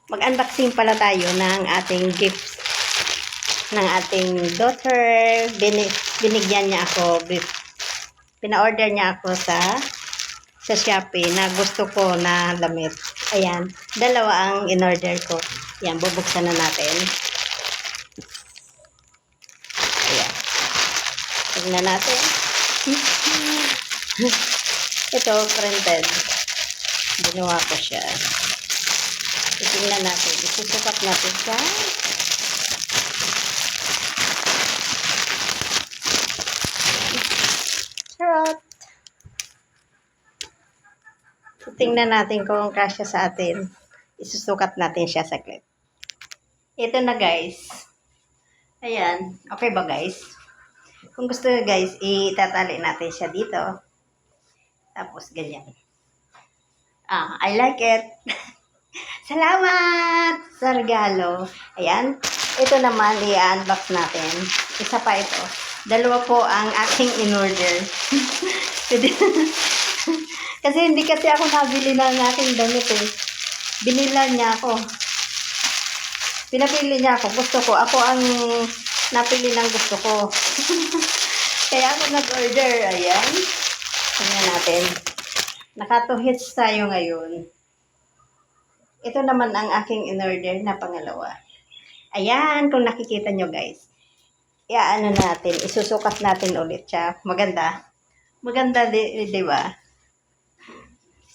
mag-unboxing pala tayo ng ating gifts ng ating daughter. Binigyan niya ako, pina-order niya ako sa Shopee na gusto ko na damit. Ayan, dalawa ang in-order ko. Ayan, bubuksan na natin. Ayan. Tignan natin. Ito, printed. Ginawa ko siya. Tignan natin. Isusukat natin siya. Charot! Tingnan natin kung kasya sa atin. Isusukat natin siya saglit. Ito na guys. Ayan. Okay ba guys? Kung gusto nyo guys, itatali natin siya dito. Tapos ganyan. I like it. Salamat sa regalo. Ayan. Ito naman, i-unbox natin. Isa pa ito. Dalawa po ang aking in-order. Kasi hindi kasi ako nabili ng aking damit eh. Binilan niya ako. Pinapili niya ako. Gusto ko. Ako ang napili ng gusto ko. Kaya ako nag-order. Ayan. Tingnan natin. Naka 2 hits tayo ngayon. Ito naman ang aking in-order na pangalawa. Ayan. Kung nakikita nyo guys. Iaano natin. Isusukat natin ulit siya. Maganda. Maganda di ba?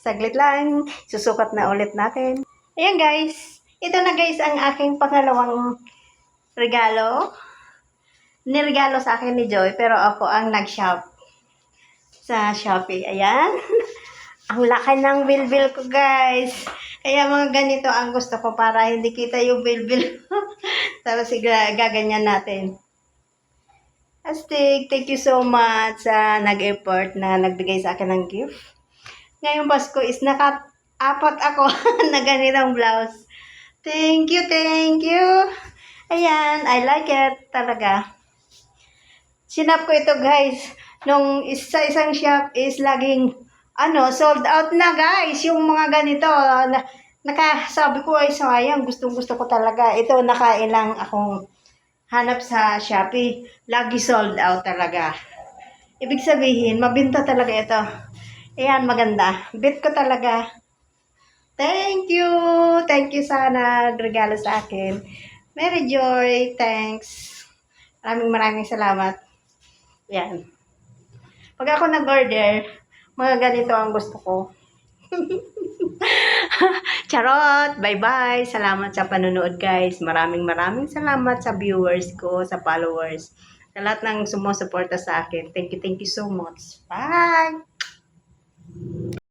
Saglit lang. Susukat na ulit natin. Ayan guys. Ito na guys ang aking pangalawang regalo. Niregalo sa akin ni Joy. Pero ako ang nag-shop sa Shopee. Ayan. Ang laki ng bilbil ko guys. Kaya mga ganito ang gusto ko para hindi kita yung bilbil. Tapos gaganyan natin. Astig, thank you so much sa nag-effort na nagbigay sa akin ng gift. Ngayong Pasko is naka-apat ako na ganitong blouse. Thank you, thank you. Ayan, I like it talaga. Sinap ko ito guys. Nung isang shop is laging sold out na guys. Yung mga ganito. Sabi ko ay sayang. Gustong gusto ko talaga. Ito nakailang akong hanap sa Shopee. Lagi sold out talaga. Ibig sabihin, mabinta talaga ito. Ayan, maganda. Bet ko talaga. Thank you. Thank you sana regalo sa akin. Mary Joy, thanks. Maraming salamat. Ayan. Pag ako nag-order, mga ganito ang gusto ko. Charot! Bye-bye! Salamat sa panonood guys. Maraming salamat sa viewers ko, sa followers. Sa lahat ng sumusuporta sa akin. Thank you so much. Bye!